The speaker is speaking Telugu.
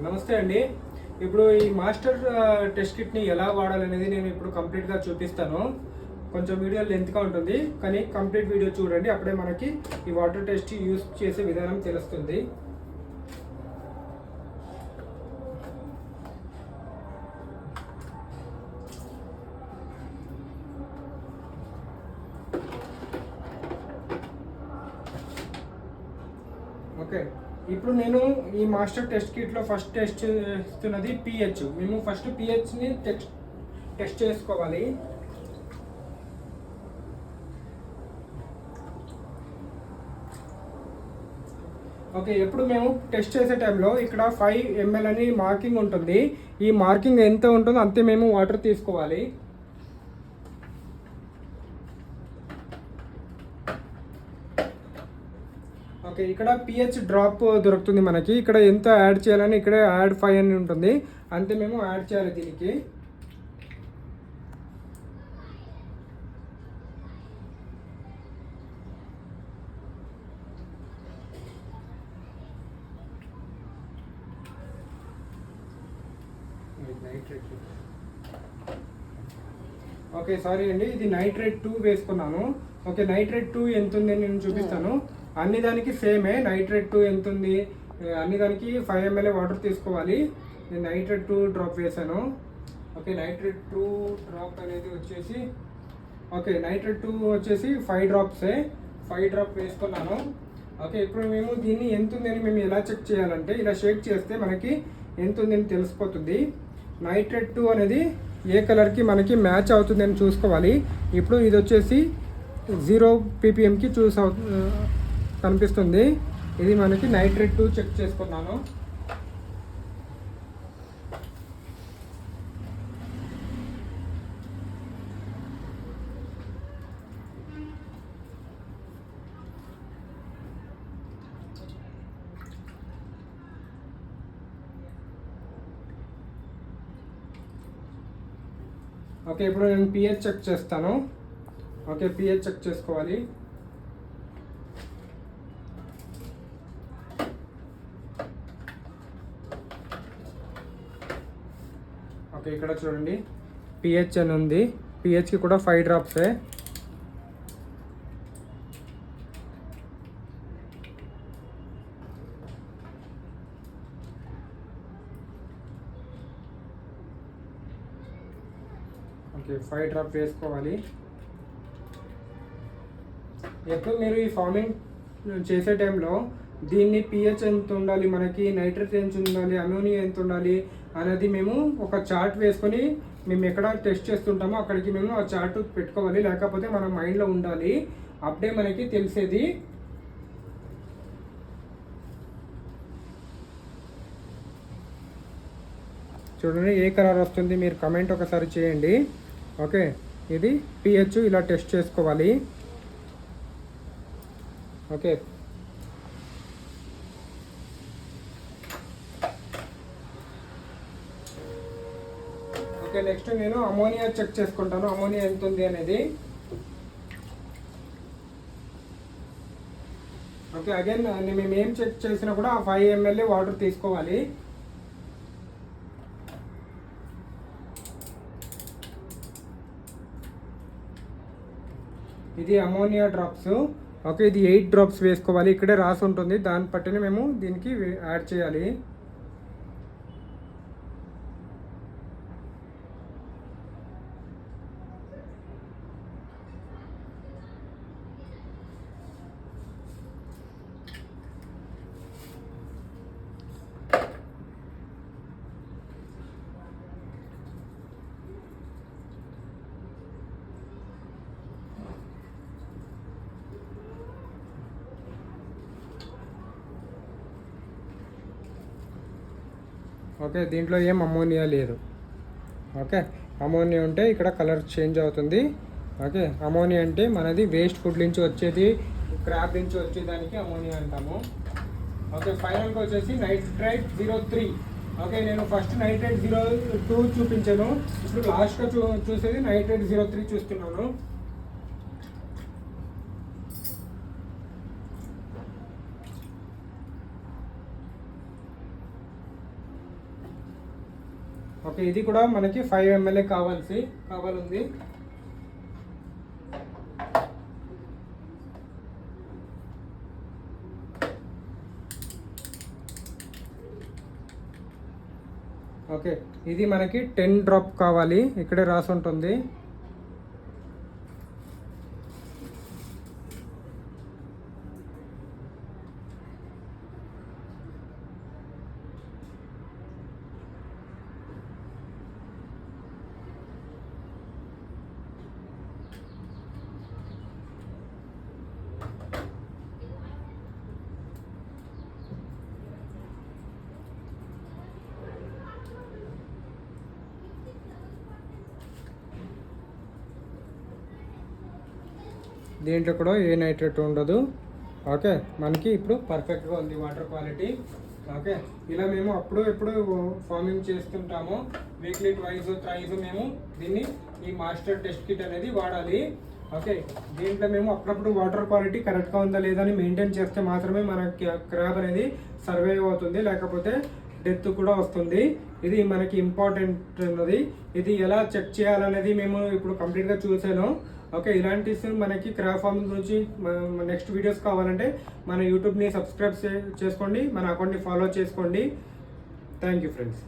నమస్తే అండి. ఇప్పుడు ఈ మాస్టర్ టెస్ట్ కిట్ని ఎలా వాడాలనేది నేను ఇప్పుడు కంప్లీట్గా చూపిస్తాను. కొంచెం వీడియో లెంత్గా ఉంటుంది, కానీ కంప్లీట్ వీడియో చూడండి. అప్పుడే మనకి ఈ వాటర్ టెస్ట్ యూస్ చేసే విధానం తెలుస్తుంది. ఓకే, ఇప్పుడు నేను ఈ మాస్టర్ టెస్ట్ కిట్లో ఫస్ట్ టెస్ట్ చేస్తున్నది పిహెచ్. మేము ఫస్ట్ పిహెచ్ని టెస్ట్ చేసుకోవాలి. ఓకే, ఎప్పుడు మేము టెస్ట్ చేసే టైంలో ఇక్కడ 5 ml అని మార్కింగ్ ఉంటుంది. ఈ మార్కింగ్ ఎంత ఉంటుందో అంతే మేము వాటర్ తీసుకోవాలి. ఓకే, ఇక్కడ పిహెచ్ డ్రాప్ దొరుకుతుంది మనకి. ఇక్కడ ఎంత యాడ్ చేయాలని ఇక్కడ యాడ్ 5 అని ఉంటుంది, అంతే మేము యాడ్ చేయాలి దీనికి. ఓకే, సారీ అండి, ఇది నైట్రేట్ 2 వేసుకున్నాను. ఓకే, నైట్రేట్ 2 ఎంత ఉంది నేను చూపిస్తాను. అన్ని దానికి సేమే. నైట్రేట్ 2 ఎంత ఉంది, అన్ని దానికి 5 ml వాటర్ తీసుకోవాలి. నేను నైట్రేట్ 2 డ్రాప్ వేసాను. ఓకే, నైట్రేట్ 2 డ్రాప్ అనేది వచ్చేసి ఓకే నైట్రేట్ 2 వచ్చేసి 5 డ్రాప్సే. 5 డ్రాప్ వేసుకున్నాను. ఓకే, ఇప్పుడు మేము దీన్ని ఎంత ఉందని మేము ఎలా చెక్ చేయాలంటే ఇలా షేక్ చేస్తే మనకి ఎంత ఉందని తెలిసిపోతుంది. నైట్రేట్ 2 అనేది ఏ కలర్కి మనకి మ్యాచ్ అవుతుందని చూసుకోవాలి. ఇప్పుడు ఇది వచ్చేసి 0 ppmకి కనిపిస్తుంది. ఇది మనకి నైట్రేట్ 2 చెక్ చేసుకున్నాను. ఓకే, ఇప్పుడు నేను పిహెచ్ చెక్ చేస్తాను. ఓకే, పిహెచ్ చెక్ చేసుకోవాలి. ఓకే, ఇక్కడ చూడండి పిహెచ్ అని ఉంది. పిహెచ్కి కూడా 5 డ్రాప్సే. ఓకే, 5 డ్రాప్ వేసుకోవాలి. ఎప్పుడు మీరు ఈ ఫార్మింగ్ చేసే టైంలో దీన్ని పిహెచ్ ఎంత ఉండాలి, మనకి నైట్రేట్ ఎంత ఉండాలి, అమోనియా ఎంత ఉండాలి అనేది మేము ఒక చార్ట్ వేసుకొని మేము ఎక్కడ టెస్ట్ చేస్తుంటామో అక్కడికి మేము ఆ చార్ట్ పెట్టుకోవాలి. లేకపోతే మన మైండ్లో ఉండాలి, అప్పుడే మనకి తెలిసేది. చూడండి ఏ కలర్ వస్తుంది, మీరు కమెంట్ ఒకసారి చేయండి. ఓకే, ఇది పిహెచ్ ఇలా టెస్ట్ చేసుకోవాలి. ఓకే, ఓకే, నెక్స్ట్ నేను అమోనియా చెక్ చేసుకుంటాను, అమోనియా ఎంత ఉంది అనేది. ఓకే, అగైన్ మేము ఏం చెక్ చేసినా కూడా 5 ml వాటర్ తీసుకోవాలి. ఇది అమోనియా డ్రాప్స్. ఓకే, ఇది 8 డ్రాప్స్ వేసుకోవాలి. ఇక్కడే రాసి ఉంటుంది, దాన్ని బట్టినే మేము దీనికి యాడ్ చేయాలి. ఓకే, దీంట్లో ఏం అమోనియా లేదు. ఓకే, అమోనియా ఉంటే ఇక్కడ కలర్ చేంజ్ అవుతుంది. ఓకే, అమోనియా అంటే మనది వేస్ట్ ఫుడ్ నుంచి వచ్చేది, క్రాబ్ నుంచి వచ్చేదానికి అమోనియా అంటాము. ఓకే, ఫైనల్గా వచ్చేసి నైట్రేట్ 03. ఓకే, నేను ఫస్ట్ నైట్రేట్ 02 చూపించాను. ఇప్పుడు లాస్ట్గా చూసేది నైట్రేట్ 03 చూస్తున్నాను. ఓకే, ఇది కూడా మనకి 5 ml కావాలంది. ఓకే, ఇది మనకి 10 డ్రాప్ కావాలి, ఇక్కడే రాసి ఉంటుంది. దీంట్లో కూడా ఏ నైట్రేట్ ఉండదు. ఓకే, మనకి ఇప్పుడు పర్ఫెక్ట్గా ఉంది వాటర్ క్వాలిటీ. ఓకే, ఇలా మేము ఎప్పుడు ఫార్మింగ్ చేస్తుంటాము. వీక్లీ థ్రైస్ మేము దీన్ని ఈ మాస్టర్ టెస్ట్ కిట్ అనేది వాడాలి. ఓకే, దీంట్లో మేము అప్పుడప్పుడు వాటర్ క్వాలిటీ కరెక్ట్గా ఉందా లేదా అని మెయింటైన్ చేస్తే మాత్రమే మన క్రాబ్ అనేది సర్వైవ్ అవుతుంది, లేకపోతే డెత్ కూడా వస్తుంది. ఇది మనకి ఇంపార్టెంట్ ఉన్నది. ఇది ఎలా చెక్ చేయాలనేది మేము ఇప్పుడు కంప్లీట్గా చూసాను. ఓకే, ఇలాంటి మనకి క్రాబ్ ఫార్మింగ్ గురించి నెక్స్ట్ వీడియోస్ కావాలంటే మన యూట్యూబ్ని సబ్స్క్రైబ్ చేసుకోండి, మన అకౌంట్ని ఫాలో చేసుకోండి. Thank you friends.